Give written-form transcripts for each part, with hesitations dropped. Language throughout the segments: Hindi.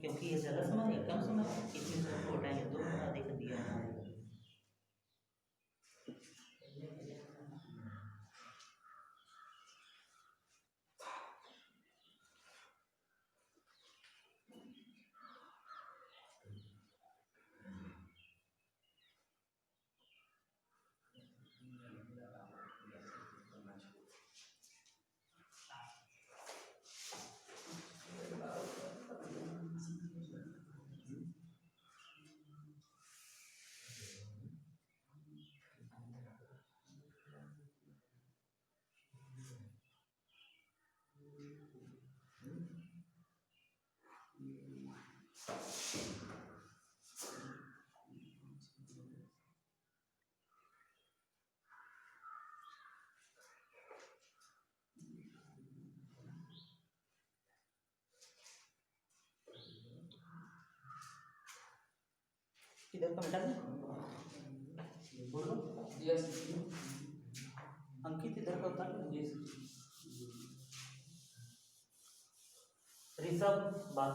क्योंकि ये ज़्यादा समय है कम समय इसमें से उसको हटाएंगे 2 बना देकर दिया है। किधर का बेटा बोलो यस अंकित इधर का उतार ऋषभ बात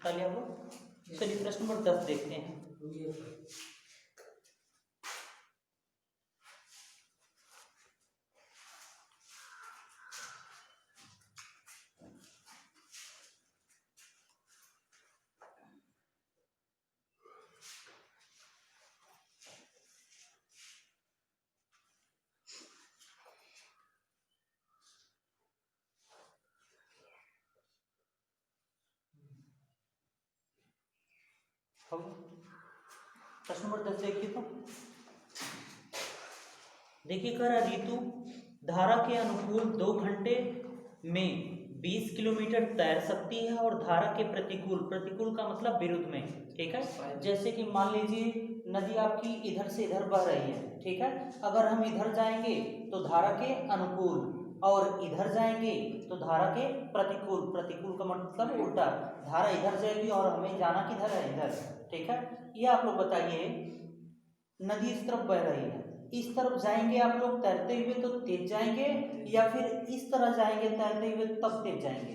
चलिए हम लोग चलिए प्रश्न नंबर 10 देखते हैं। प्रश्न नंबर 10 देखिए तो देखिए कह रहा ऋतु धारा के अनुकूल 2 घंटे में 20 किलोमीटर तैर सकती है और धारा के प्रतिकूल प्रतिकूल का मतलब विरुद्ध में, ठीक है। जैसे कि मान लीजिए नदी आपकी इधर से इधर बह रही है, ठीक है। अगर हम इधर जाएंगे तो धारा के अनुकूल और इधर जाएंगे तो धारा के प्रतिकूल, प्रतिकूल का मतलब उल्टा, धारा इधर जाएगी और हमें जाना किधर है, इधर, ठीक है। ये आप लोग बताइए नदी इस तरफ बह रही है, इस तरफ जाएंगे आप लोग तैरते हुए तो तेज जाएंगे या फिर इस तरह जाएंगे तैरते हुए तब तेज जाएंगे?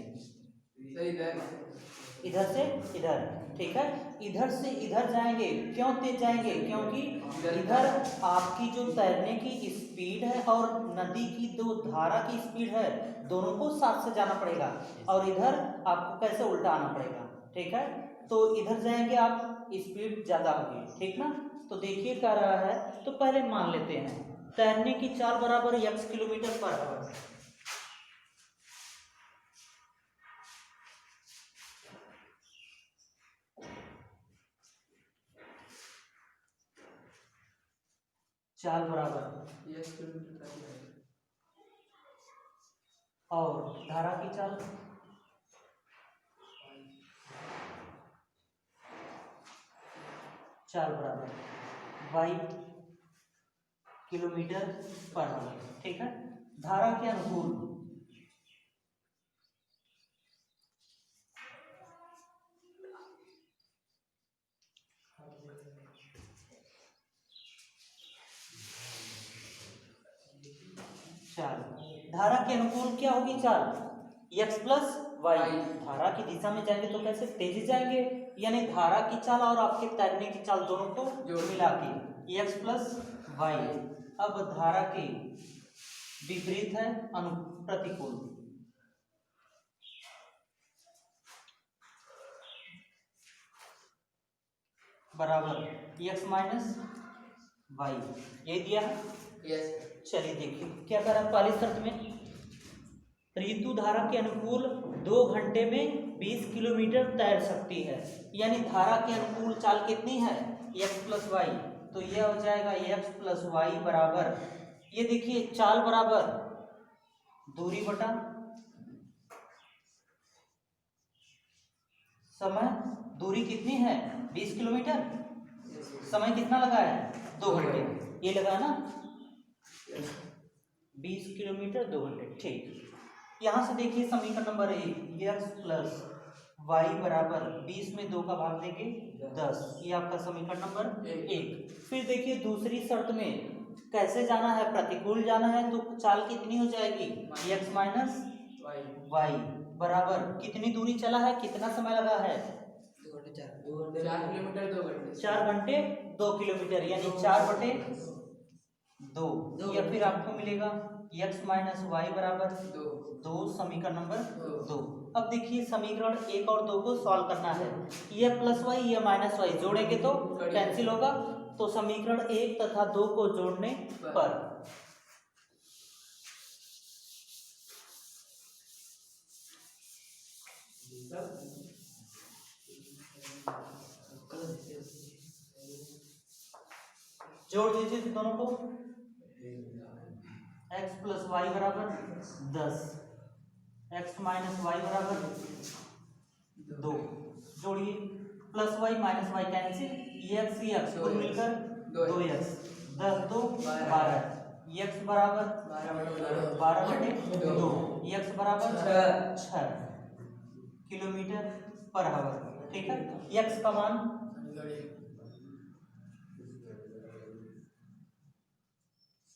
इधर से इधर, ठीक है। इधर से इधर जाएंगे, क्यों तेज जाएंगे? क्योंकि इधर आपकी जो तैरने की स्पीड है और नदी की जो धारा की स्पीड है दोनों को साथ से जाना पड़ेगा, और इधर आपको कैसे उल्टा आना पड़ेगा, ठीक है। तो इधर जाएंगे आप स्पीड ज्यादा होगी, ठीक ना। तो देखिए कह रहा है, तो पहले मान लेते हैं तैरने की चाल बराबर x किलोमीटर पर आवर, चाल बराबर x किलोमीटर और धारा की चाल चाल बराबर y किलोमीटर पर आवर, ठीक है। धारा के अनुकूल धारा के अनुकूल क्या होगी चाल, x प्लस वाई। धारा की दिशा में जाएंगे तो कैसे, तेजी जाएंगे, यानी धारा की चाल और आपके तैरने की चाल दोनों को मिला के x प्लस वाई। अब धारा के विपरीत है प्रतिकूल, बराबर x माइनस वाई, ये दिया है। चलिए देखिए क्या करा पहली शर्त में, ऋतु धारा के अनुकूल 2 घंटे में 20 किलोमीटर तैर सकती है, यानी धारा के अनुकूल चाल कितनी है, x प्लस वाई। तो यह हो जाएगा x प्लस वाई बराबर, ये देखिए चाल बराबर दूरी बटा समय, दूरी कितनी है 20 किलोमीटर, समय कितना लगा है 2 घंटे, ये लगा ना 20 किलोमीटर 2 घंटे, ठीक। यहाँ से देखिए समीकरण नंबर 1 x प्लस वाई बराबर 20 में 2 का भाग देंगे 10, ये आपका समीकरण नंबर 1। फिर देखिए दूसरी शर्त में कैसे जाना है, प्रतिकूल जाना है, तो चाल कितनी हो जाएगी x माइनस वाई बराबर कितनी दूरी चला है, कितना समय लगा है 4 घंटे 2 किलोमीटर, यानी 4/2, या फिर आपको मिलेगा x माइनस वाई बराबर 2, समीकरण नंबर 2। अब देखिए समीकरण 1 और 2 को सॉल्व करना है, ये प्लस वाई ये माइनस वाई जोड़ेंगे तो कैंसिल होगा, तो समीकरण 1 तथा 2 को जोड़ने पर जोड़ दीजिए दोनों को, x प्लस वाई बराबर 10, x माइनस वाई बराबर 2, जोड़िए plus y minus y cancel, ये एक्स कुल मिलकर 2x, 10 2 12, x बराबर 12/2, x बराबर 6 किलोमीटर पर आवर, ठीक है। x का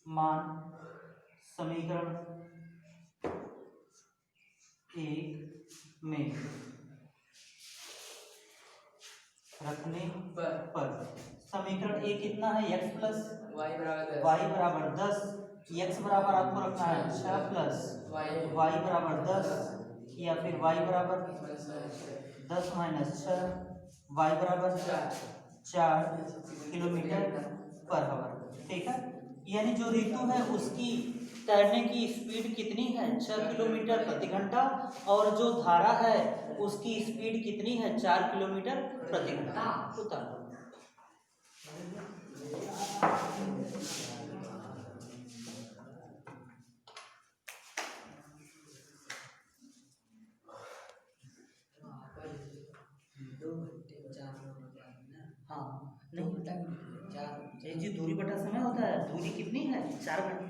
मान समीकरण 1 में रखने पर समीकरण 1 कितना है, x प्लस वाई बराबर 10, x बराबर आपको रखना है 6 प्लस वाई बराबर 10, या फिर y बराबर 10 माइनस 6, वाई बराबर 4 किलोमीटर पर आवर, ठीक है। यानी जो ऋतु है उसकी तैरने की स्पीड कितनी है 6 किलोमीटर प्रति घंटा, और जो धारा है उसकी स्पीड कितनी है 4 किलोमीटर प्रति घंटा। उतार हाँ नहीं जी, दूरी बटा समय होता है, दूरी कितनी है 4 घंटे,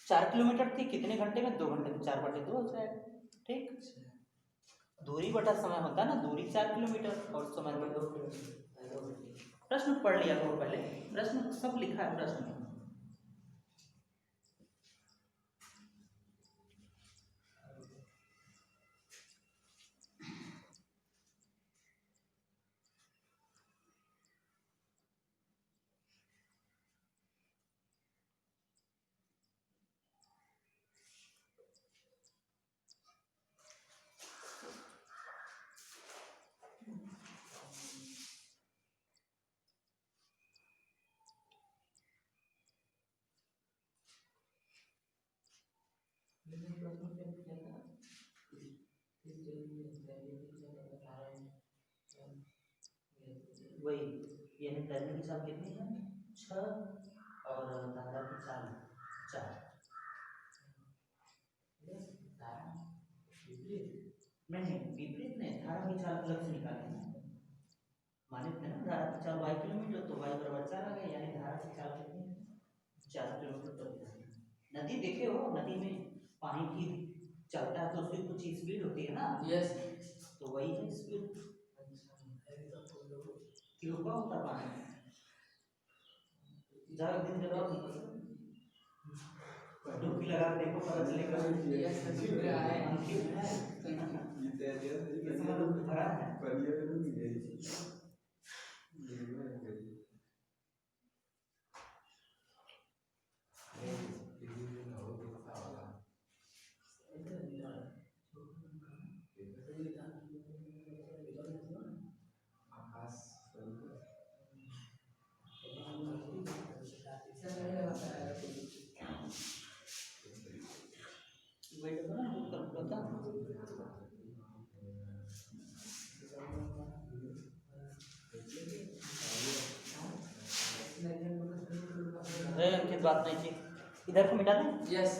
4 किलोमीटर थी, कितने घंटे में 2 घंटे में 4/2 हो जाएगा, ठीक। दूरी बटा समय होता है ना, दूरी 4 किलोमीटर और समय 2। प्रश्न पढ़ लिया करो पहले, प्रश्न सब लिखा है प्रश्न में। वही, यानी तैरने की चाल कितनी है 6 और धारा की चाल 4। नहीं विपरीत नहीं, धारा की चाल अलग से निकालेंगे, माने थे ना धारा की चाल y किलोमीटर, तो y बराबर 4 आ गया, यानी धारा की चाल कितनी है 4 किलोमीटर प्रति घंटा। नदी देखे हो, नदी में पानी की चलता है तो उसकी कुछ स्पीड होती है ना, यस, तो वही है स्पीड, रुका होता पानी, जाओ एक दिन जगह डुबकी लगा के देखो, पता चलेगा अंकित है भरा है। अंकित बात नहीं थी, इधर को मिटा दें। यस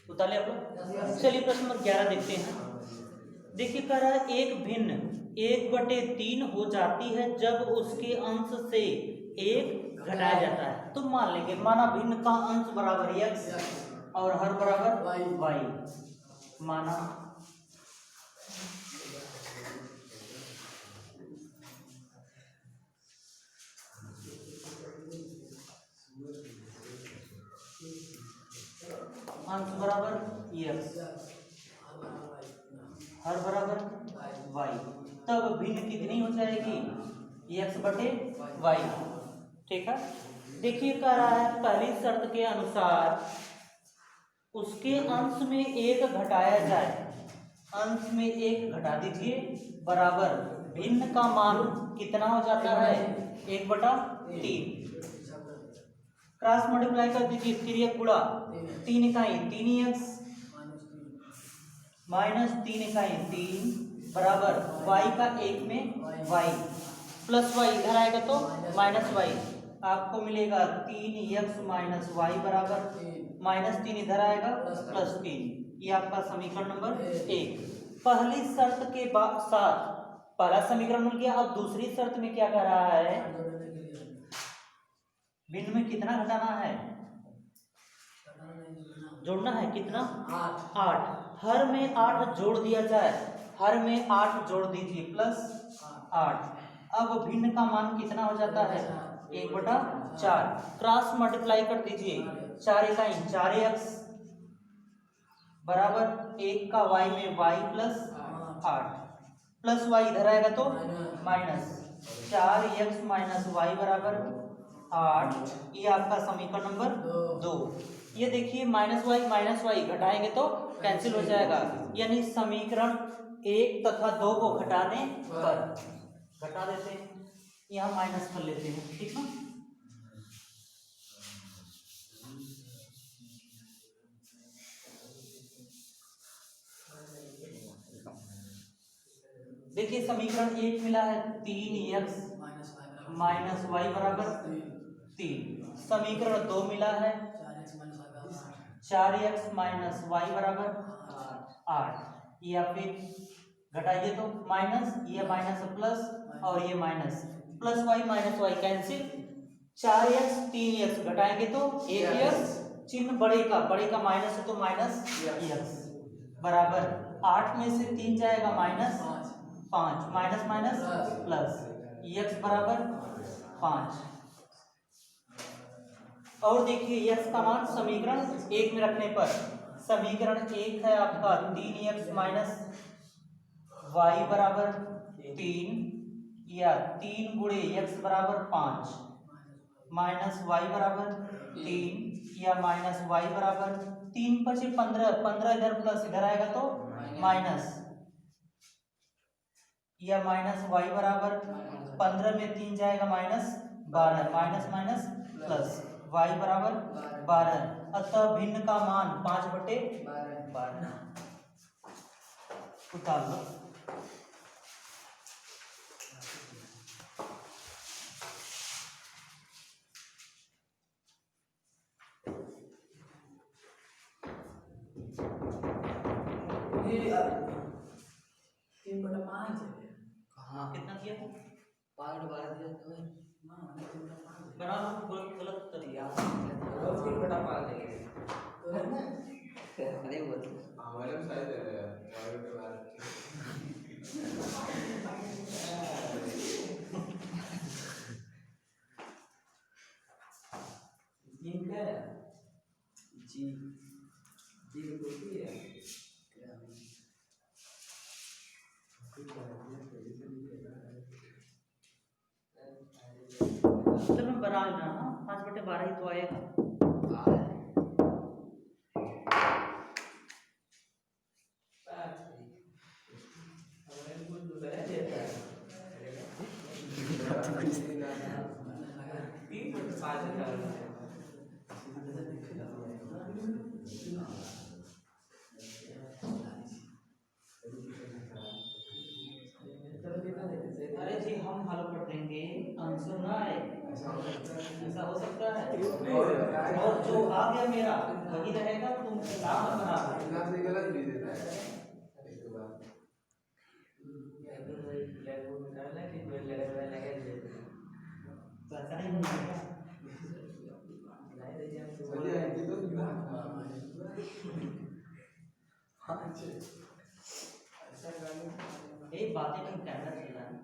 उतार लिया आप लोग। चलिए प्रश्न नंबर 11 देखते हैं। देखिए कह रहा है एक भिन्न 1/3 हो जाती है जब उसके अंश से 1 घटाया जाता है। तो मान लेंगे, माना भिन्न का अंश बराबर x और हर बराबर y। माना अंश बराबर x हर बराबर y, तब भिन्न कितनी हो जाएगी? x/y। ठीक है। देखिए कह रहा है पहली शर्त के अनुसार उसके अंश में 1 घटाया जाए, अंश में 1 घटा दीजिए, बराबर भिन्न का मान कितना हो जाता है? 1/3। क्रॉस मल्टीप्लाई कर दीजिए, 3 गुणा 3 इकाई 3x माइनस 3 इकाई 3 बराबर y का 1 में y प्लस y इधर आएगा तो माइनस y, आपको मिलेगा 3x माइनस y बराबर -3 इधर आएगा +3। ये आपका समीकरण नंबर 1। पहली शर्त के साथ पहला समीकरण मिल गया। अब दूसरी शर्त में क्या कह रहा है? भिन्न में कितना घटाना है? जोड़ना है। कितना? 8। हर में 8 जोड़ दिया जाए, हर में 8 जोड़ दीजिए +8। अब भिन्न का मान कितना हो जाता है? 1/4। क्रॉस मल्टीप्लाई कर दीजिए, 4 इकाई 4x बराबर 1 का y में y +8 प्लस y इधर आएगा तो माइनस 4x माइनस y बराबर 8। ये आपका समीकरण नंबर 2। ये देखिए माइनस y घटाएंगे तो कैंसिल हो जाएगा, यानी समीकरण 1 तथा 2 को घटाने पर घटा देते हैं, यहाँ माइनस कर लेते हैं। ठीक है। देखिए समीकरण 1 मिला है 3x माइनस y बराबर 3। समीकरण 2 मिला है 4x माइनस y बराबर 8। या फिर घटाइए तो माइनस, ये माइनस प्लस और ये minus, plus y minus y cancel, 4x 3x घटाएंगे तो 1x, चिन्ह बड़े का माइनस है तो माइनस x बराबर 8 में से 3 जाएगा -5, माइनस माइनस प्लस, x बराबर 5। और देखिए x का मान समीकरण 1 में रखने पर, समीकरण 1 है आपका 3x माइनस y बराबर 3 या 3 गुणे x बराबर 5 माइनस वाई बराबर 3 या माइनस वाई बराबर 3 × 15, 15 इधर प्लस इधर आएगा तो माइनस, या माइनस वाई बराबर 15 में 3 जाएगा minus 12, minus minus plus y बराबर 12। अतः भिन्न का मान 5/12 उतार लो। कितना किया था? 5/12 दिया था। बना लो, गलत कर दिया। अरे बोल चलो मैं बना लेना ना, 5/12 ही तो आएगा। अरे जी हम हल कर देंगे, आंसर ना आए ऐसा हो सकता है। और जो आ गया मेरा वही रहेगा, तुम नाम बना ऐसा नहीं होगा। ये बातें नहीं कैमरा चल रहा है।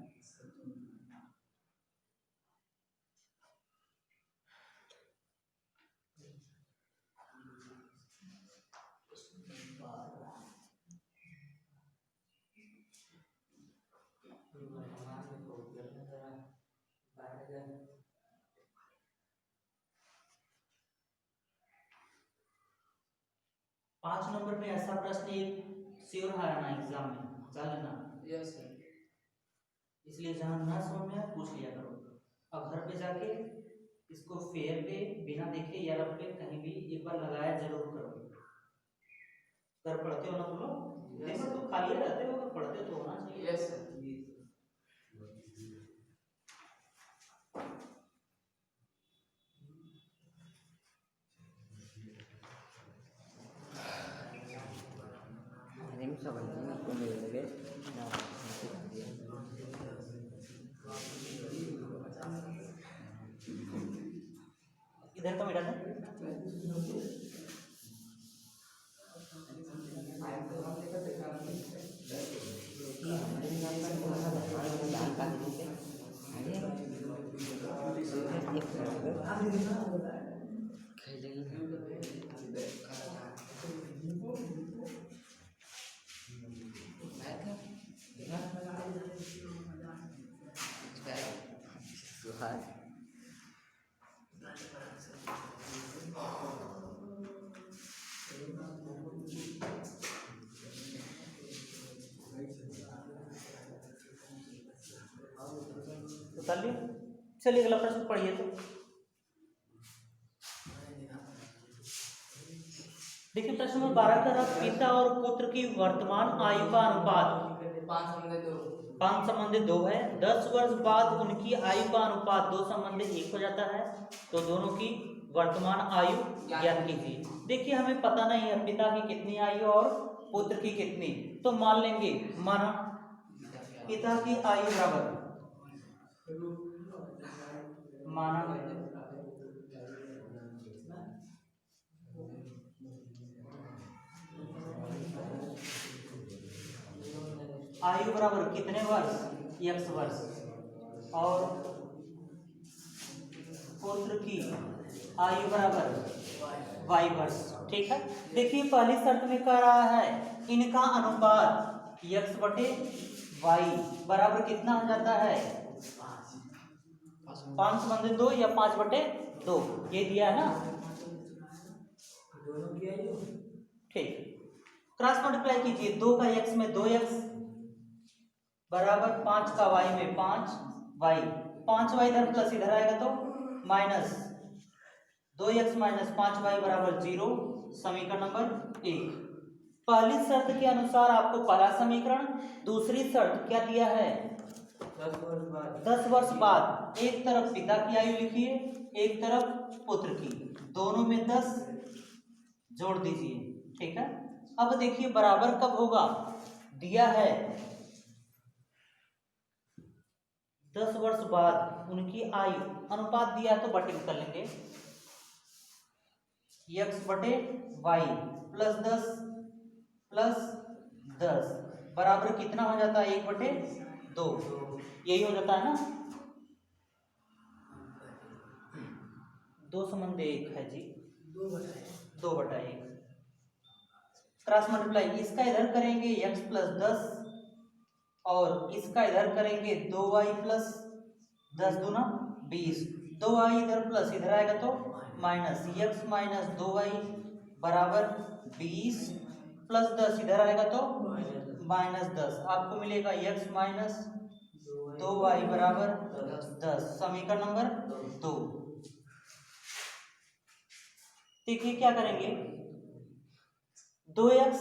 पांच नंबर पे ऐसा प्रश्न एक श्योर है ना एग्जाम में, चल लेना। Yes sir. इसलिए जहां ना समझ में आए पूछ लिया करो। अब घर पे जाके इसको फेयर पे बिना देखे या रफ पे कहीं भी एक बार लगाया जरूर करो। घर पढ़ते हो ना तुम लोग? देखो तो खाली रहते हो, पढ़ते तो होना चाहिए। Yes sir. इधर का मिटा दे। उतार लिया। चलिए अगला प्रश्न पढ़िए तो। देखिए प्रश्न नंबर 12 का पिता और पुत्र की वर्तमान आयु का अनुपात 5:2 है। 10 वर्ष बाद उनकी आयु का अनुपात 2:1 हो जाता है। तो दोनों की वर्तमान आयु ज्ञात कीजिए। देखिए हमें पता नहीं है पिता की कितनी आयु और पुत्र की कितनी, तो मान लेंगे माना पिता की आयु बराबर माना आयु बराबर कितने वर्ष, x वर्ष, और पुत्र की आयु बराबर y वर्ष। ठीक है। देखिए पहली शर्त में कह रहा है इनका अनुपात x/y बराबर कितना हो जाता है 5 बंदे 2 या 5/2 ये दिया है ना। दोनों किया ही हो। ठीक, क्रॉस मल्टीप्लाई कीजिए, 2 का x में 2x बराबर 5 का y में 5y, 5y इधर प्लस इधर आएगा तो माइनस 2x माइनस 5y बराबर 0। समीकरण नंबर 1। पहली शर्त के अनुसार आपको पहला समीकरण, दूसरी शर्त क्या दिया है 10 वर्ष बाद। एक तरफ पिता की आयु लिखिए, एक तरफ पुत्र की, दोनों में 10 जोड़ दीजिए। ठीक है, अब देखिए बराबर कब होगा, दिया है 10 वर्ष बाद उनकी आयु, अनुपात दिया है तो बटे में कर लेंगे, x/y +10 बराबर कितना हो जाता है 1/2, यही हो जाता है ना। 2 संबंध 1 है जी, 2/1। क्रॉस मल्टीप्लाई, इसका इधर करेंगे x + 10 और इसका इधर करेंगे 2y + 10 दूना 20, 2y इधर प्लस इधर आएगा तो माइनस, x - 2y बराबर 20 + 10 इधर आएगा तो -10, आपको मिलेगा x - 2y बराबर 10। समीकरण नंबर 2। देखिए क्या करेंगे, 2x,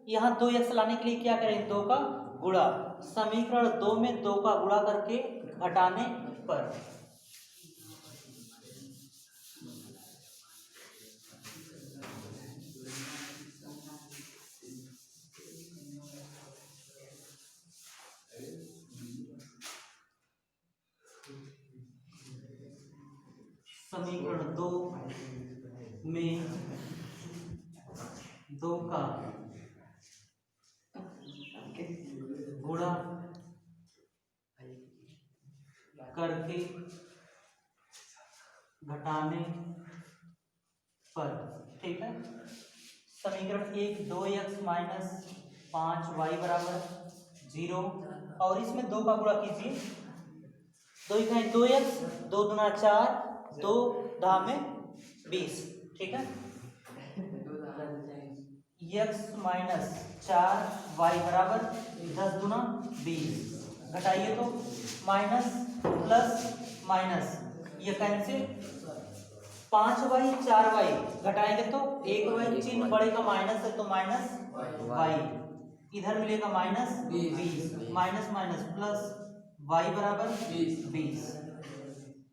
यहाँ 2x लाने के लिए क्या करेंगे 2 का गुणा, समीकरण 2 में 2 का गुणा करके घटाने पर समीकरण 2 में 2 का गुणा करके घटाने पर। ठीक है, समीकरण 1 2x - 5y बराबर 0 और इसमें 2 का गुणा कीजिए, 2 इकाई 2x, 2 दूना 4, 2 धामे 20। ठीक है, x - 4y बराबर 10 दूना 20, घटाइए तो माइनस प्लस माइनस ये कैंसिल, 5y 4y घटाएंगे तो 1y, चिन्ह बड़े का माइनस है तो माइनस y, इधर मिलेगा -20, माइनस माइनस प्लस y बराबर 20।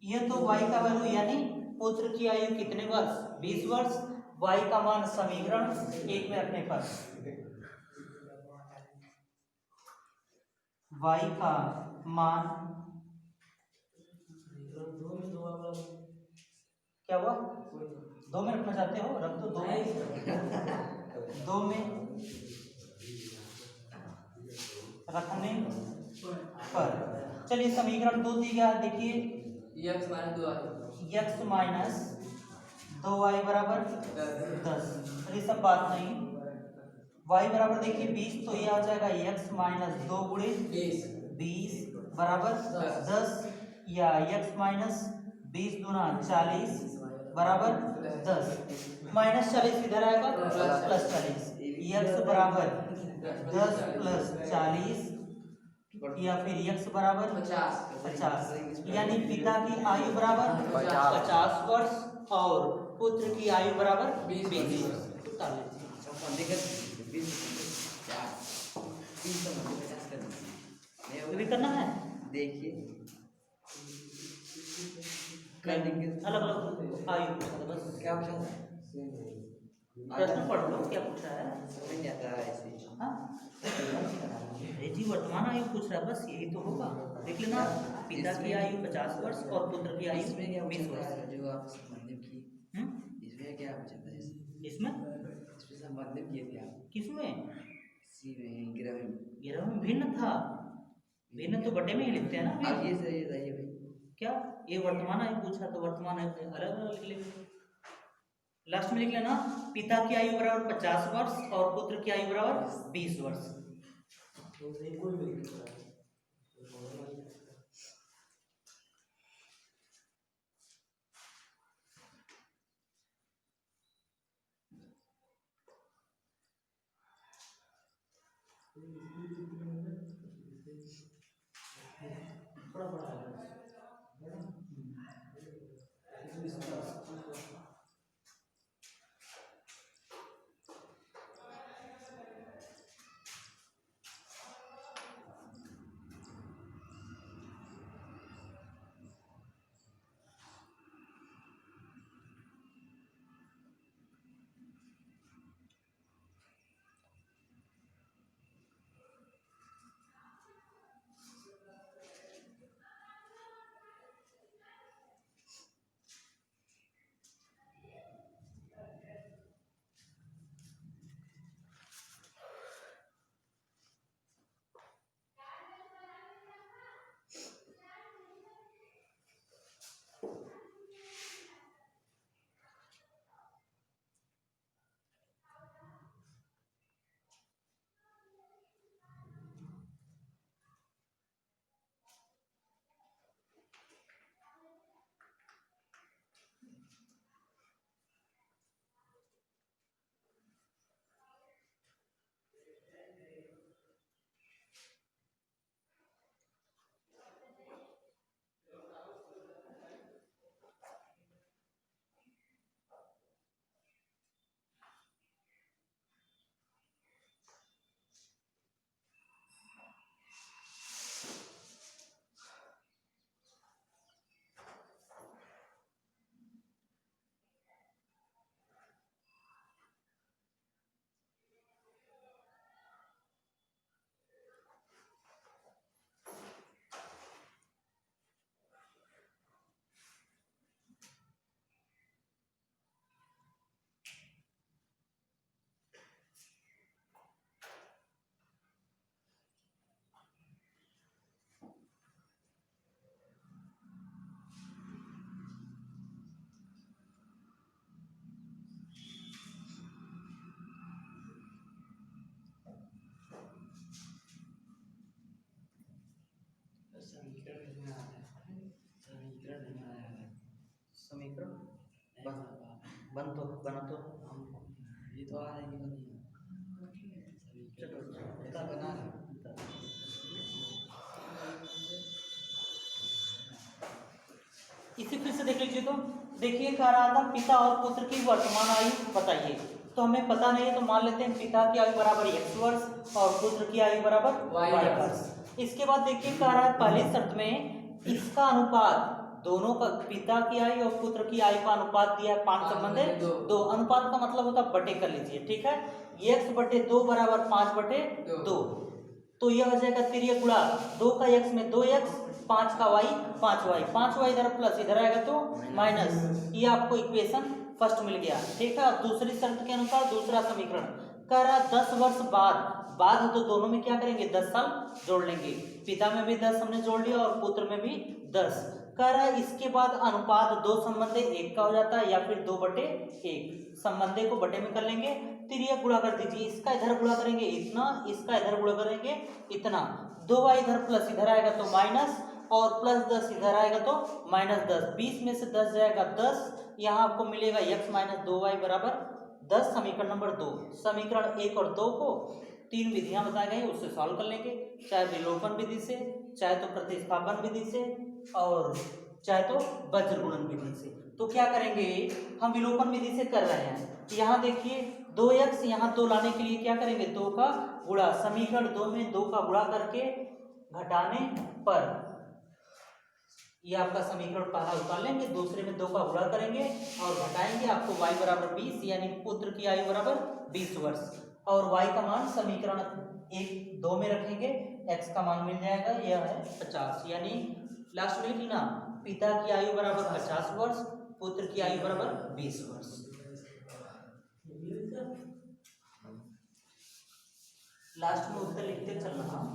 ये तो y का वैल्यू यानी पुत्र की आयु कितने वर्ष 20 वर्ष, y का मान समीकरण 1 में रखने पर y का मान क्या हुआ, 2 में रखना चाहते हो, रख दो 2 में, 2 में रखने पर। चलिए समीकरण 2 दी गया, देखिए x - 2y बराबर 10, ये सब बात नहीं, y बराबर देखिए 20 तो यह आ जाएगा x - 2 गुणे 20 बराबर 10 या x - 20 दूना 40 बराबर 10, -40 इधर आएगा +40, x बराबर 10 + 40 या फिर x बराबर 50, यानी पिता की आयु बराबर 50 वर्ष और पुत्र की आयु बराबर 20 वर्ष। भी करना है, देखिए अलग अलग आयु बस क्या पूछा था, प्रश्न पढ़ लो क्या पूछ रहा है। समझ नहीं आता है ऐसे। हाँ जी, वर्तमान आयु पूछ रहा है, बस यही तो होगा, देख लेना, पिता की आयु 50 वर्ष और पुत्र की आयु 20 वर्ष। जो आप संबंधित की इसमें क्या पूछा था, इसमें संबंधित किए थे आप किसमें, 11 में भिन्न था, भिन्न तो बटे में ही लिखते हैं ना। आप ये सही बताइए भाई, क्या ये वर्तमान आयु पूछा तो वर्तमान आयु अलग अलग लिख लेंगे, लास्ट में लिख लेना पिता की आयु बराबर 50 वर्ष और पुत्र की आयु बराबर 20 वर्ष। थोड़ा बड़ा है। समीकरण बन तो बना तो ये तो आ रहा है कि नहीं चलो ऐसा बना रहा है। इसे फिर से देख लीजिए। तो देखिए कह रहा था पिता और पुत्र की वर्तमान आयु बताइए। तो हमें पता नहीं है तो मान लेते हैं पिता की आयु बराबर x वर्ष और पुत्र की आयु बराबर y वर्ष। इसके बाद देखिए कह रहा है पहली शर्त में इसका अनुपात दोनों का पिता की आयु और पुत्र की आयु का अनुपात दिया है 5 संबंध 2। अनुपात का मतलब होता है बटे कर लीजिए, ठीक है। x बटे 2 बराबर 5 बटे 2। तो यह हो जाएगा तिर्यक गुणा 2 का x में 2x 5 का y 5y 5y इधर प्लस इधर आएगा तो माइनस। ये आपको इक्वेशन फर्स्ट मिल गया, ठीक है। दूसरी शर्त के अनुसार दूसरा समीकरण कह रहा 10 वर्ष बाद तो दोनों में क्या करेंगे 10 साल जोड़ लेंगे। पिता में भी 10 हमने जोड़ लिया और पुत्र में भी 10। कह रहा है इसके बाद अनुपात 2 संबंधे 1 का हो जाता है या फिर 2 बटे 1। संबंधे को बटे में कर लेंगे, तिर्यक गुणा कर दीजिए। इसका इधर गुणा करेंगे इतना, इसका इधर गुणा करेंगे इतना। 2y इधर प्लस इधर आएगा तो माइनस और प्लस 10 इधर आएगा तो माइनस 10। 20 में से 10 जाएगा 10। यहाँ आपको मिलेगा x माइनस 2y बराबर 10। समीकरण नंबर 2। समीकरण 1 और 2 को 3 विधियां बताई गई उससे सॉल्व कर लेंगे, चाहे विलोपन विधि से, चाहे तो प्रतिस्थापन विधि से और चाहे तो वज्र गुणन विधि से। तो क्या करेंगे हम विलोपन विधि से कर रहे हैं। यहाँ देखिए 2x यहाँ 2 लाने के लिए क्या करेंगे 2 का गुणा। समीकरण 2 में 2 का गुणा करके घटाने पर ये आपका समीकरण पहला उतार लेंगे, दूसरे में 2 का गुणा करेंगे और घटाएंगे, आपको y बराबर 20 यानी पुत्र की आयु बराबर 20 वर्ष। और y का मान समीकरण 1-2 में रखेंगे, x का मान मिल जाएगा यह है 50। यानी लास्ट में लिखना पिता की आयु बराबर 50 वर्ष, पुत्र की आयु बराबर 20 वर्ष। लास्ट में उत्तर लिखते चलना।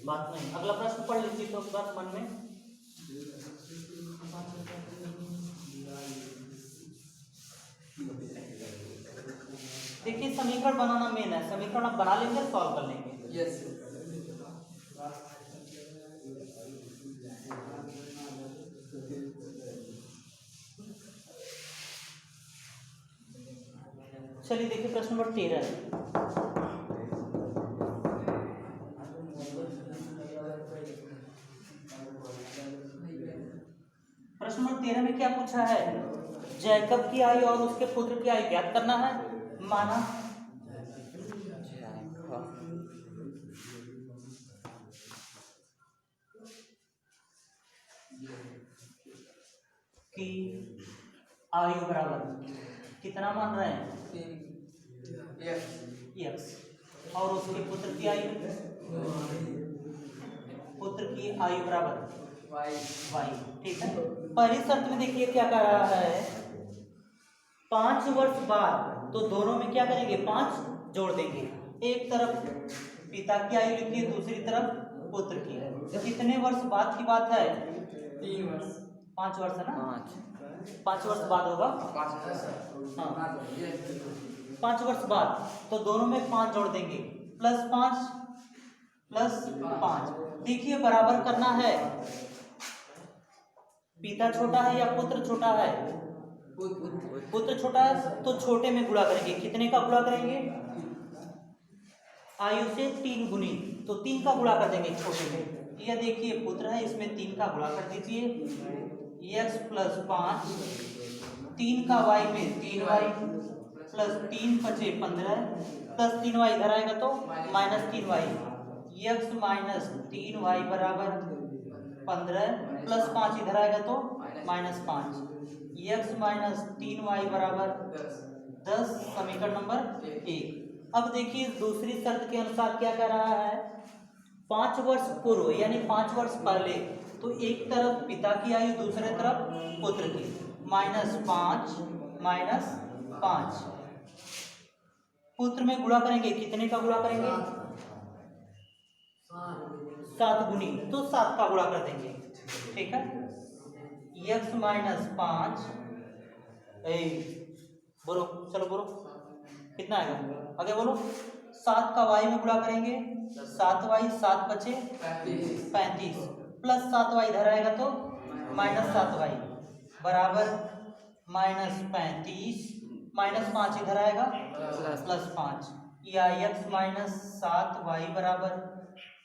बात नहीं, अगला प्रश्न पढ़ लीजिए तो बात मन में। देखिए समीकरण बनाना मेन है, समीकरण आप बना लेंगे सॉल्व कर लेंगे। यस चलिए देखिए प्रश्न नंबर 13। प्रश्न नंबर 13 में क्या पूछा है? जैकब की आयु और उसके पुत्र की आयु ज्ञात करना है। माना कि आयु बराबर कितना मान रहे हैं? x और उसके पुत्र की आयु बराबर y। ठीक है। पहली शर्त में देखिए क्या कर रहा है, 5 वर्ष बाद, तो दोनों में क्या करेंगे? 5 जोड़ देंगे। एक तरफ पिता की आयु लिखिए, दूसरी तरफ पुत्र की। कितने वर्ष बाद की बात है? 3 वर्ष। 5 वर्ष है ना? 5 वर्ष बाद होगा। हाँ 5 वर्ष बाद, तो दोनों में 5 जोड़ देंगे, +5 +5। देखिए बराबर करना है। पिता छोटा है या पुत्र छोटा है? पुत्र छोटा है, तो छोटे में गुणा करेंगे। कितने का गुणा करेंगे? आयु से 3 गुनी, तो 3 का गुणा कर देंगे छोटे में। यह देखिए पुत्र है, इसमें 3 का गुणा कर दीजिए। x + 5, 3 का y में 3y + 3 × 5 = 15 + 3y इधर आएगा तो -3y। x - 3y बराबर 15 + 5 इधर आएगा तो -5। x - 3y बराबर 10। समीकरण नंबर 1। अब देखिए दूसरी शर्त के अनुसार क्या कह रहा है, 5 वर्ष पूर्व यानी 5 वर्ष पहले, तो एक तरफ पिता की आयु, दूसरे तरफ पुत्र की। -5 -5 पुत्र में गुणा करेंगे। कितने का गुणा करेंगे? 7 गुनी, तो 7 का गुणा कर देंगे। ठीक है। x - 5 बोलो, चलो बोलो कितना आएगा, आगे बोलो। 7 का y में गुणा करेंगे, 7y 7 × 5 = 35 + 7y इधर आएगा तो -7y बराबर -35 -5 इधर आएगा +5, या x - 7y बराबर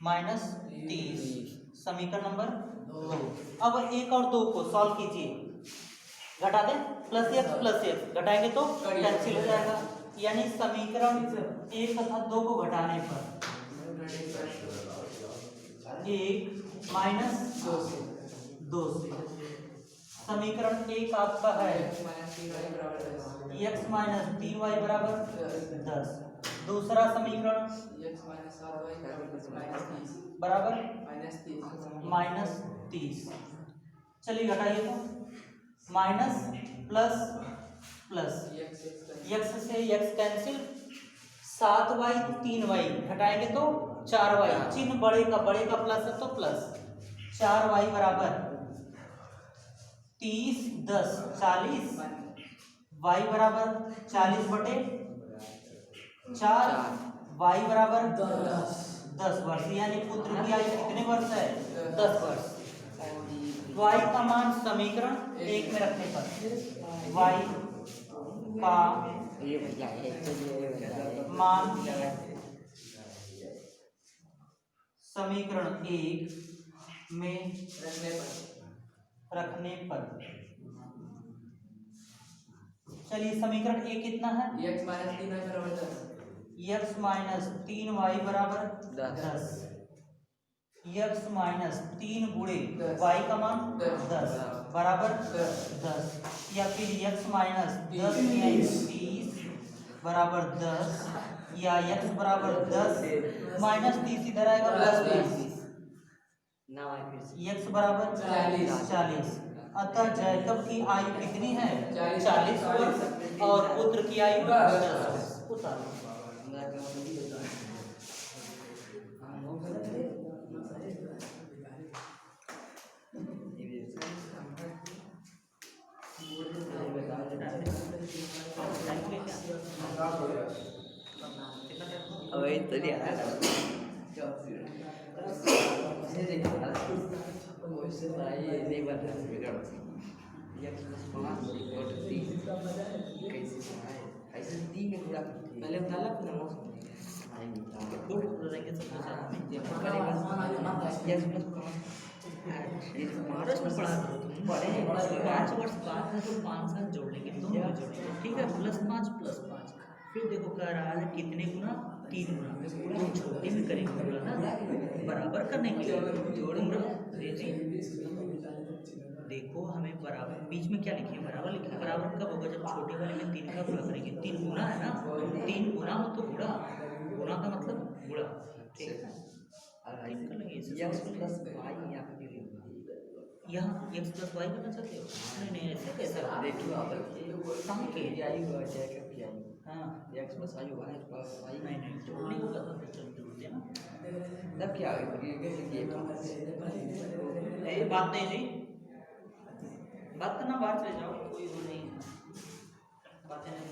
-30। समीकरण नंबर 2। अब 1 और 2 को सॉल्व कीजिए, घटा दें, +x घटाएंगे तो कैंसिल हो जाएगा। यानी समीकरण 1 तथा 2 को घटाने पर 1 - 2 से समीकरण 1 आपका है x - 3y बराबर 10। दूसरा समीकरण बराबर -30। चलिए घटाइए तो, माइनस प्लस x से x कैंसिल, 7y 3y घटाएंगे तो 4y, चिन्ह बड़े का प्लस है तो प्लस, 4y बराबर 30 10 40, y बराबर 40/4, y बराबर 10 वर्ष। यानी पुत्र की आयु कितने वर्ष है? 10 वर्ष। y का मान समीकरण 1 में रखने पर y का मान समीकरण 1 में रखने पर, चलिए समीकरण 1 कितना है? x - 3y बराबर 10। x - 3 गुणे y का मान 10 बराबर 10, या फिर x - 10 - 30 बराबर 10, या x बराबर 10 -30 इधर आएगा +30, x बराबर 40। अतः जैकब की आयु कितनी है? 40 वर्ष और पुत्र की आयु 10 वर्ष। उतारो। वही तो नहीं आ रहा नहीं बता कैसे ऐसे 3 में गुणा करते हैं। पहले बता ला फिर हम लोग आएंगे दो करेंगे सब कुछ साथ में। ये करेगा यस प्लस प्रश्न पढ़ा करो तुम। पढ़े हैं। 5 वर्ष बाद है तो 5 साल जोड़ लेंगे, दोनों में जोड़ेंगे, ठीक है। +5 + 5, फिर देखो कह रहा है कितने गुना, 3 गुना, तो छोटे में करेंगे गुणा ना, बराबर करने के लिए जोड़ेंगे। देखो हमें बराबर बीच में क्या लिखिए, बराबर लिखिए। बराबर कब होगा, जब छोटे वाले में 3 का गुणा करेंगे। 3 गुना है ना, 3 गुना हो तो गुणा, गुणा का मतलब गुणा, ठीक है। तीन कर लेंगे इसे। यस प्लस वाई यहाँ पे भी होगा। यहाँ x + y करना चाहते हो? नहीं नहीं, ऐसे कैसे होगा? देखिए आप कहाँ के? आई हुआ चेक किया हाँ एक्स प्लस आई होगा एक्स प्लस वाई नहीं नहीं, जोड़ने होगा तो फिर जोड़ते हैं ना। तब क्या ये बात नहीं जी, बात करना बाहर चले जाओ, कोई वो नहीं है, बातें नहीं।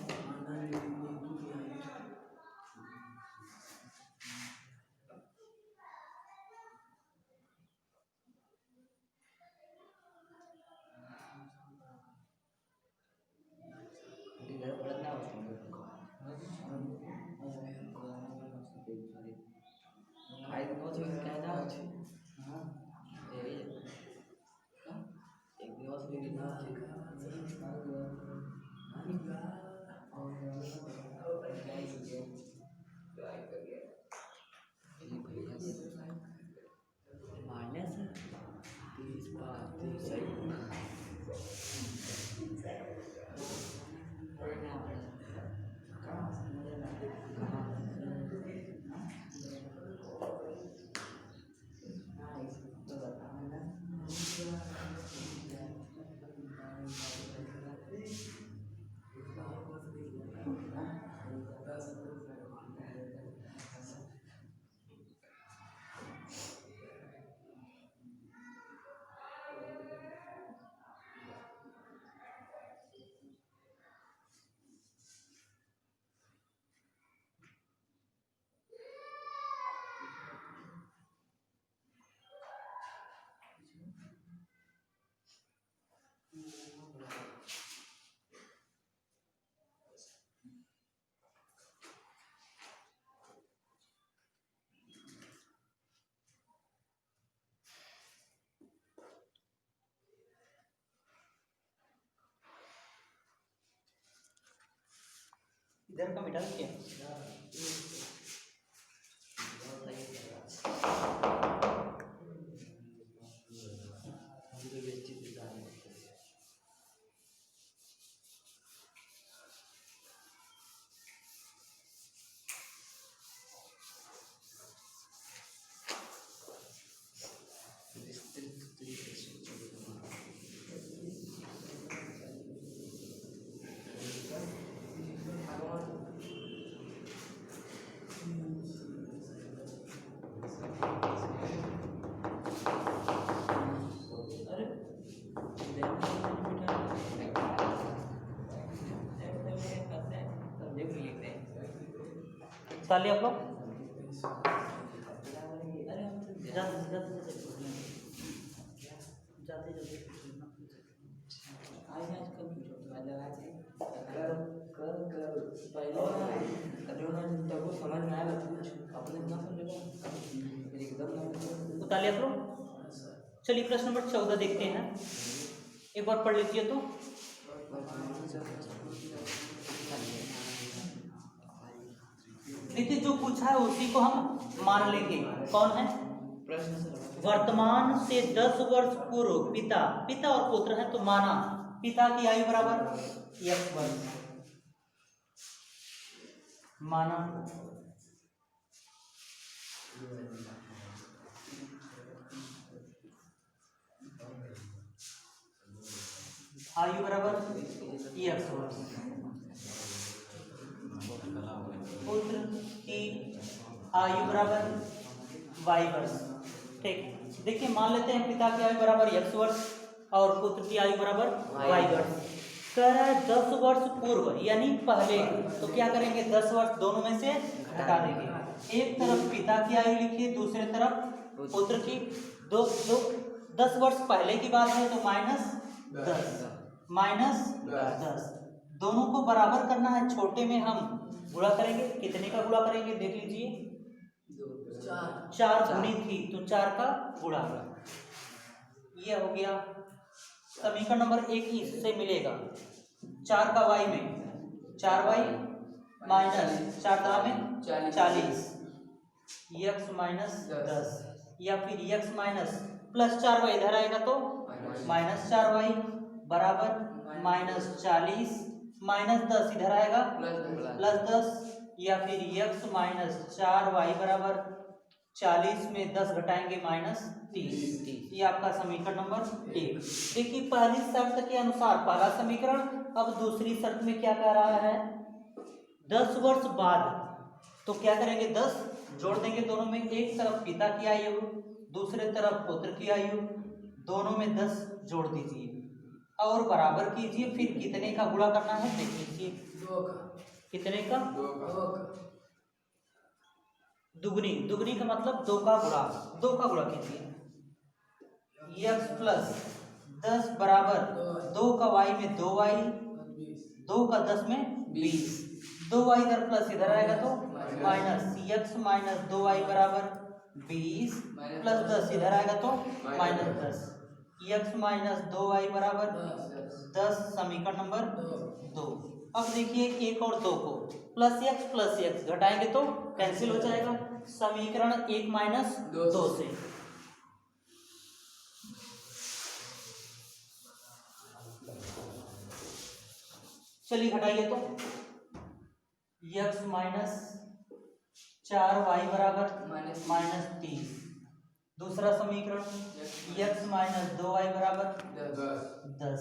इधर का मिटा क्या? ताली आप लोग जाते जाते आज कल पहले समझ में आया अपने ना समझेगा उतार लिया आप लोग। चलिए प्रश्न नंबर 14 देखते हैं, एक बार पढ़ लीजिए तो। देखिए जो पूछा है उसी को हम मान लेंगे। कौन है? वर्तमान से 10 वर्ष पूर्व पिता और पुत्र है, तो माना पिता की आयु बराबर 1 वर्ष, माना आयु बराबर 1 वर्ष, पुत्र की आयु बराबर y वर्ष। ठीक, देखिए मान लेते हैं पिता की आयु बराबर 1 वर्ष और पुत्र की आयु बराबर y वर्ष। कह रहा है 10 वर्ष पूर्व यानी पहले, तो क्या करेंगे 10 वर्ष दोनों में से हटा देंगे। एक तरफ पिता की आयु लिखिए, दूसरे तरफ पुत्र की। 10 वर्ष पहले की बात है तो -10 -10 दोनों को बराबर करना है, छोटे में हम गुणा करेंगे, कितने का गुणा करेंगे देख लीजिए, 4 गुनी थी तो 4 का गुणा, ये हो गया समीकरण नंबर 1। इससे मिलेगा 4 का y में 4y माइनस 4 दहा में 40 x माइनस 10, या फिर x माइनस प्लस 4y इधर आएगा तो माइनस 4y बराबर माइनस 40 माइनस 10 इधर आएगा प्लस 10, या फिर x माइनस 4y बराबर 40 में 10 घटाएंगे माइनस 30। ये आपका समीकरण नंबर 1। देखिए पहली शर्त के अनुसार पहला समीकरण, अब दूसरी शर्त में क्या कह रहा है, 10 वर्ष बाद, तो क्या करेंगे 10 जोड़ देंगे दोनों में, एक तरफ पिता की आयु दूसरे तरफ पुत्र की आयु, दोनों में 10 जोड़ दीजिए और बराबर कीजिए, फिर कितने का गुणा करना है देख लीजिए, कितने का, दुगनी, दुगनी का मतलब 2 का गुणा, 2 का गुणा कीजिए, x प्लस 10 बराबर 2 का y में 2y, 2 का 10 में 20, 2y इधर प्लस इधर आएगा तो माइनस x माइनस 2y बराबर 20 प्लस 10 इधर आएगा तो माइनस 10, x माइनस 2y बराबर 10, समीकरण नंबर 2। अब देखिए 1 और 2 को प्लस x घटाएंगे तो कैंसिल हो जाएगा, समीकरण 1 माइनस 2 से चलिए घटाइए तो x माइनस 4y बराबर माइनस 30, दूसरा समीकरण x माइनस 2y बराबर 10,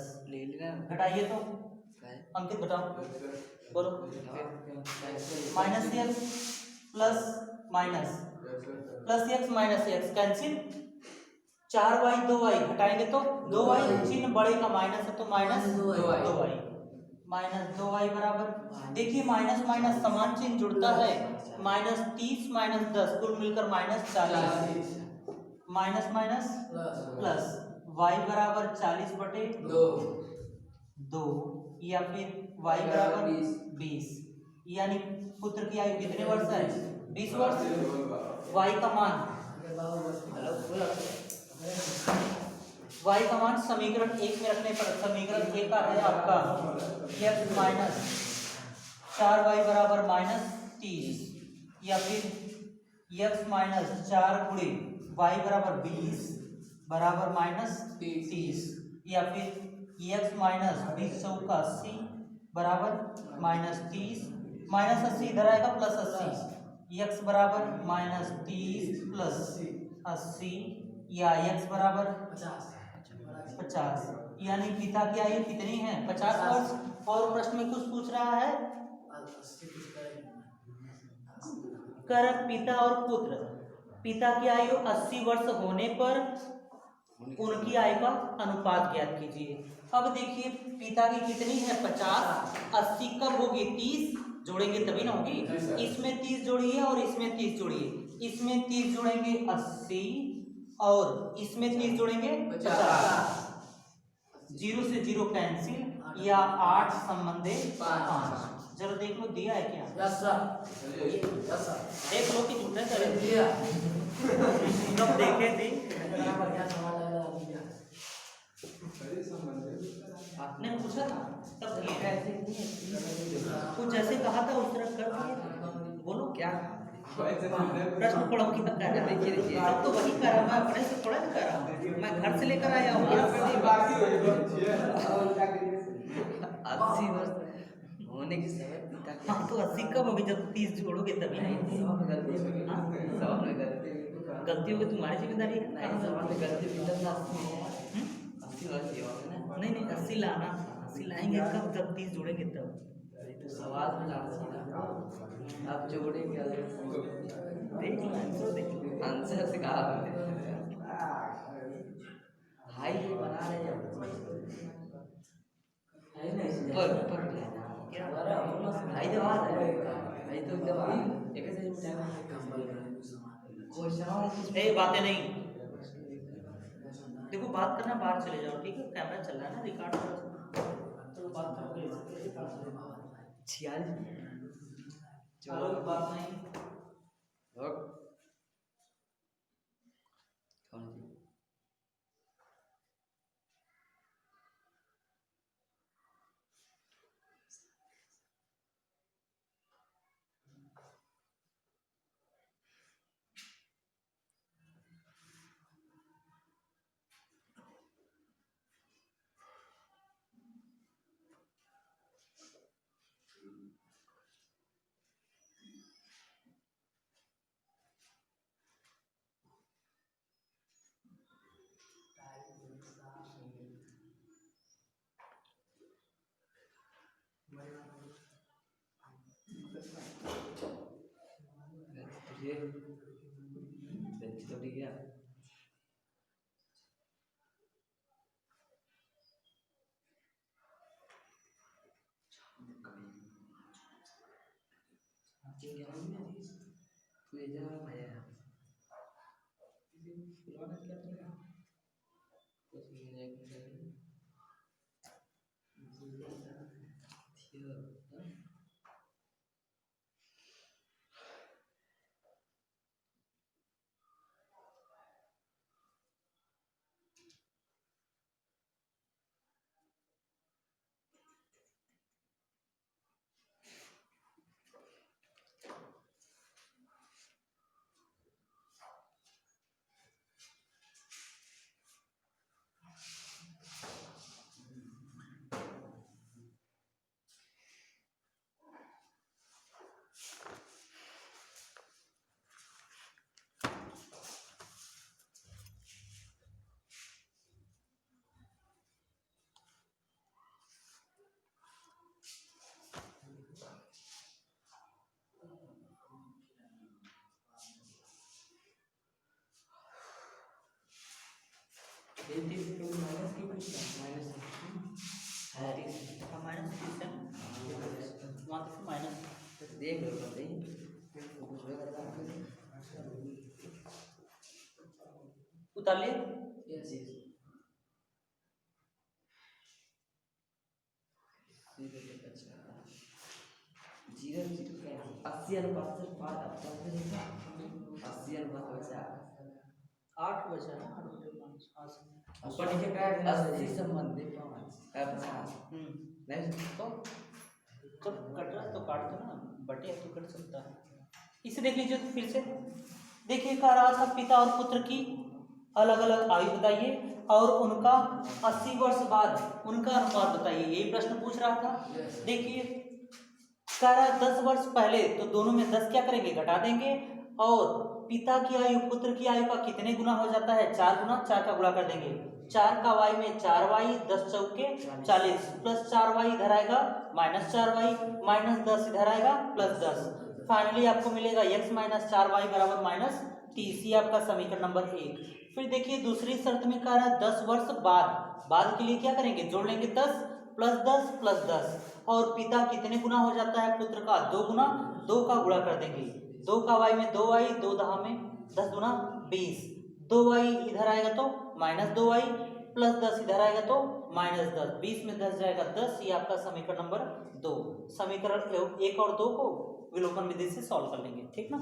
घटाइए तो अंकित बताओ, बोलो, minus x plus minus plus x minus x cancel, 4y 2y घटाएंगे तो 2y, चिन्ह बड़े का माइनस है तो माइनस 2y, माइनस 2y बराबर, देखिए माइनस माइनस समान चिन्ह जुड़ता है, माइनस 30 माइनस 10 कुल मिलकर minus 40, minus minus plus y बराबर 40/2, या फिर y बराबर 20, यानी पुत्र की आयु कितने वर्ष है, 20 वर्ष, y का मान समीकरण 1 में रखने पर समीकरण 1 का है आपका x माइनस 4y बराबर माइनस 30, या फिर x माइनस 4 गुणे y बराबर 20 बराबर माइनस 30, या फिर x माइनस 20 चौका 80 बराबर माइनस 30, माइनस 80 इधर आएगा प्लस 80, x बराबर माइनस 30 प्लस 80, या x बराबर 50, यानी पिता की आयु कितनी है 50 वर्ष। और प्रश्न में कुछ पूछ रहा है, कर पिता और पुत्र, पिता की आयु 80 वर्ष होने पर उनकी आयु का अनुपात ज्ञात कीजिए। अब देखिए पिता की कितनी है 50, 80 कब होगी 30 जोड़ेंगे तभी ना होगी, इसमें 30 जोड़िए और इसमें 30 जोड़िए, इसमें 30 जोड़ेंगे 80 और इसमें 30 जोड़ेंगे 50, 0 से 0 कैंसिल, या 8 संबंधे 5, जरा देख लो दिया है क्या, देख लो कि झूठे करे तब देखे थे, आपने पूछा था तब कुछ जैसे कहा था उस तरह कर दिए, बोलो क्या प्रश्न पढ़ो कि तब कर रहा अब तो वही करा, मैं अपने से थोड़ा नहीं कर रहा, मैं घर से लेकर आया हूँ, 80 वर्ष होने की समय पिता हाँ तो 80 कब होगी जब 30 जोड़ोगे तभी नहीं, गलती होगी तुम्हारी जिम्मेदारी है, नहीं नहीं 80 लाना, 80 लाएंगे कब जब 30 जोड़ेंगे तब, सवाल में आप जोड़ेंगे देख लो आंसर देख लो, आंसर से कहा भाई ये बना रहे हैं भाई जब आ रहा है भाई तो जब एक बातें नहीं, देखो बात करना बाहर चले जाओ ठीक है, कैमरा चल रहा है ना, रिकॉर्ड बात करोगे इसके हिसाब से 46 और बात नहीं और कौन सी तुझे बेंच तो ठीक है तू ये जा भाया फिलहाल क्या चलेगा कुछ नहीं माइनस की कुछ माइनस है माइनस 30 है वहाँ तो माइनस देख लो पता ही कुछ होगा उतार लिए यस यस जीरो जीरो क्या 80 अनुपात से 80 अनुपात वैसा 8 बचा है 8/5 हाँ ऊपर नीचे काट 80 संबंध 50 नहीं तो जब कट रहा है तो काट दो ना बटे तो कट सकता है। इसे देख लीजिए तो फिर से देखिए कह रहा था पिता और पुत्र की अलग अलग आयु बताइए और उनका 80 वर्ष बाद उनका अनुपात बताइए, यही प्रश्न पूछ रहा था। देखिए कह रहा है 10 वर्ष पहले तो दोनों में 10 क्या करेंगे घटा देंगे और पिता की आयु पुत्र की आयु का कितने गुना हो जाता है 4 गुना, 4 का गुणा कर देंगे 4 का y में 4y 10 चौके 40 प्लस 4y इधर आएगा माइनस 4y माइनस 10 इधर आएगा प्लस 10 फाइनली आपको मिलेगा x माइनस 4y बराबर माइनस 30। ये आपका समीकरण नंबर 1। फिर देखिए दूसरी शर्त में कह रहा है 10 वर्ष बाद के लिए क्या करेंगे जोड़ लेंगे 10 प्लस 10 और पिता कितने गुना हो जाता है पुत्र का 2 गुना, 2 का गुणा कर देंगे 2 का y में 2y 2 दहा में 10 गुना 20 2y इधर आएगा तो माइनस 2y प्लस 10 इधर आएगा तो माइनस 10 20 में 10 जाएगा 10। ये आपका समीकरण नंबर 2। समीकरण 1 और 2 को विलोपन विधि से सॉल्व कर लेंगे, ठीक ना।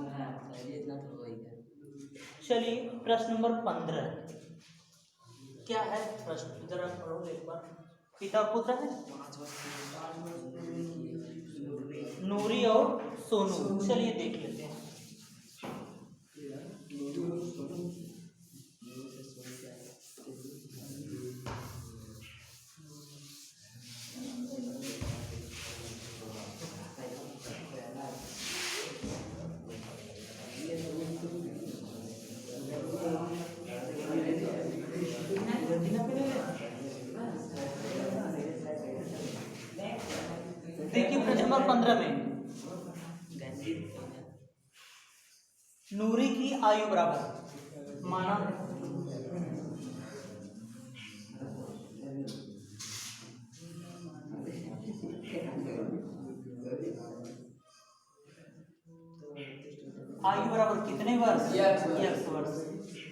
ये इतना तो हो ही गया। चलिए प्रश्न नंबर 15 क्या है प्रश्न जरा पढ़ो एक बार। पिता और पुत्र है नूरी और सोनू, चलिए देख लेते हैं। देखिए प्रश्न नंबर 15 में नूरी की आयु बराबर माना आयु बराबर कितने वर्ष x वर्ष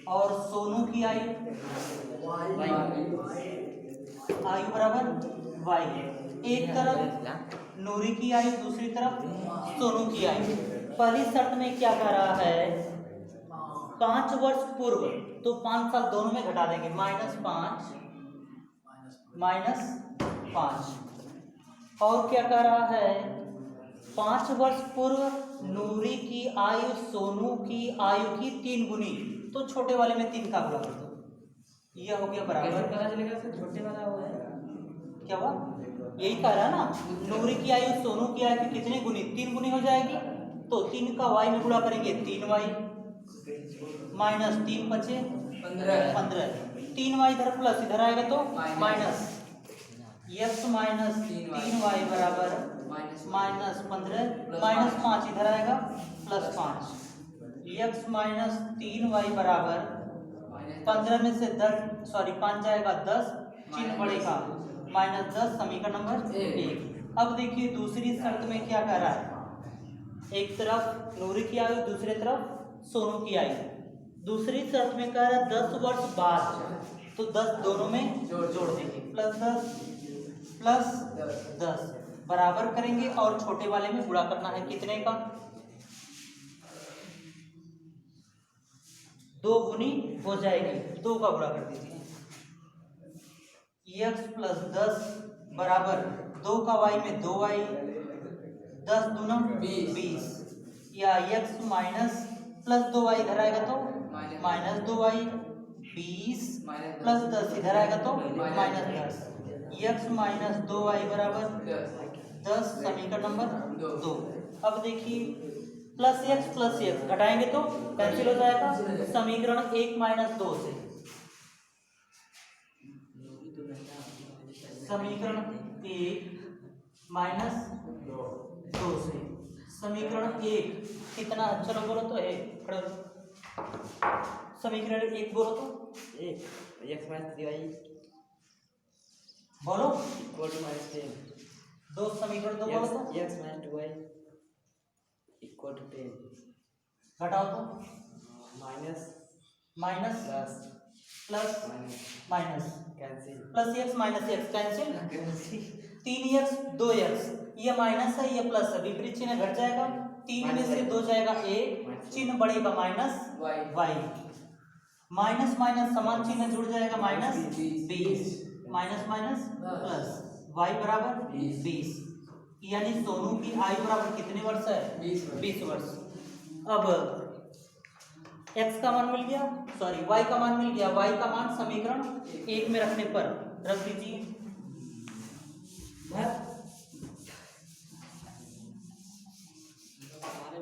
और सोनू की आयु आयु बराबर y एक तरफ नूरी की आयु, दूसरी तरफ सोनू की आयु। पहली शर्त में क्या कह रहा है, 5 वर्ष पूर्व, तो 5 साल दोनों में घटा देंगे, -5 -5। और क्या कह रहा है, 5 वर्ष पूर्व नूरी की आयु सोनू की आयु की 3 गुनी, तो छोटे वाले में 3 का गुणा कर दो, यह हो गया कैसे बराबर। पता चलेगा सर छोटे वाला वो है? क्या हुआ, यही कह रहा है ना, नूरी की आयु सोनू की आयु की कितने गुनी, 3 गुनी हो जाएगी, तो 3 का y में गुणा करेंगे 3y -3 बचे 15, 3y इधर प्लस इधर आएगा तो माइनस, x माइनस 3y बराबर -15 -5 इधर आएगा +5, x माइनस 3y बराबर 15 में से 5 जाएगा 10, चिन्ह बढ़ेगा -10, समीकरण नंबर 1। अब देखिए दूसरी शर्त में क्या कह रहा है, एक तरफ नूरी की आयु, दूसरी तरफ सोनू की आयु। दूसरी शर्त में कह रहा है 10 वर्ष बाद, तो 10 दोनों में जोड़ देंगे, +10 +10 बराबर करेंगे, और छोटे वाले में गुणा करना है कितने का, 2 गुनी हो जाएगी, 2 का गुणा कर दीजिए, x + 10 बराबर 2 का y में 2y, 10 दूना 20, या x माइनस प्लस 2y इधर आएगा तो -2y, 20 + 10 इधर आएगा तो -10, x माइनस 2y बराबर 10, समीकरण नंबर 2। अब देखिए +x घटाएंगे तो कैंसिल हो जाएगा, समीकरण 1 - 2 से, समीकरण 1 - 2 से, समीकरण 1 कितना, चलो बोलो तो 1 खड़े हो, समीकरण 1 बोलो तो 1 x - 3y बोलो, =10, 2 समीकरण 2 बोलो तो, x - 2y = 10, घटाओ तो minus minus plus minus, cancel +x - cancel, 3x 2x, ये माइनस है ये प्लस है, विपरीत चिन्ह घट जाएगा, 3 में से 2 जाएगा 1, चिन्ह बढ़ेगा -y, माइनस माइनस समान चिन्ह जुड़ जाएगा -20, माइनस माइनस प्लस, y बराबर 20, यानी सोनू की आयु बराबर कितने वर्ष है, 20 वर्ष। अब x का मान मिल गया, सॉरी y का मान मिल गया, y का मान समीकरण 1 में रखने पर रख दीजिए,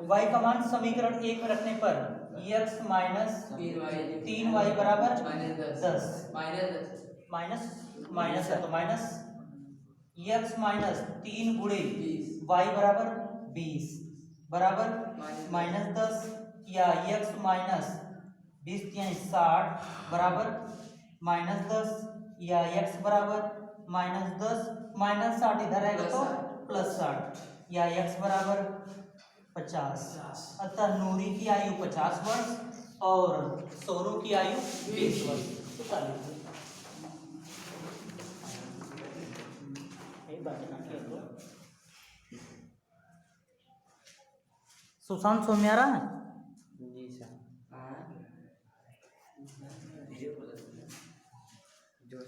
y का मान समीकरण 1 में रखने पर x माइनस 3y बराबर 10, माइनस है तो माइनस, x माइनस 3 गुणे y बराबर 20 बराबर -10, या x माइनस 20 यानी 60 बराबर -10, या x बराबर -10 -60 इधर आएगा तो +60, या x बराबर 50। अतः नूरी की आयु 50 वर्ष और सोनू की आयु 20 वर्ष। सुशांत सोम्यारा है जी सर, हाँ जो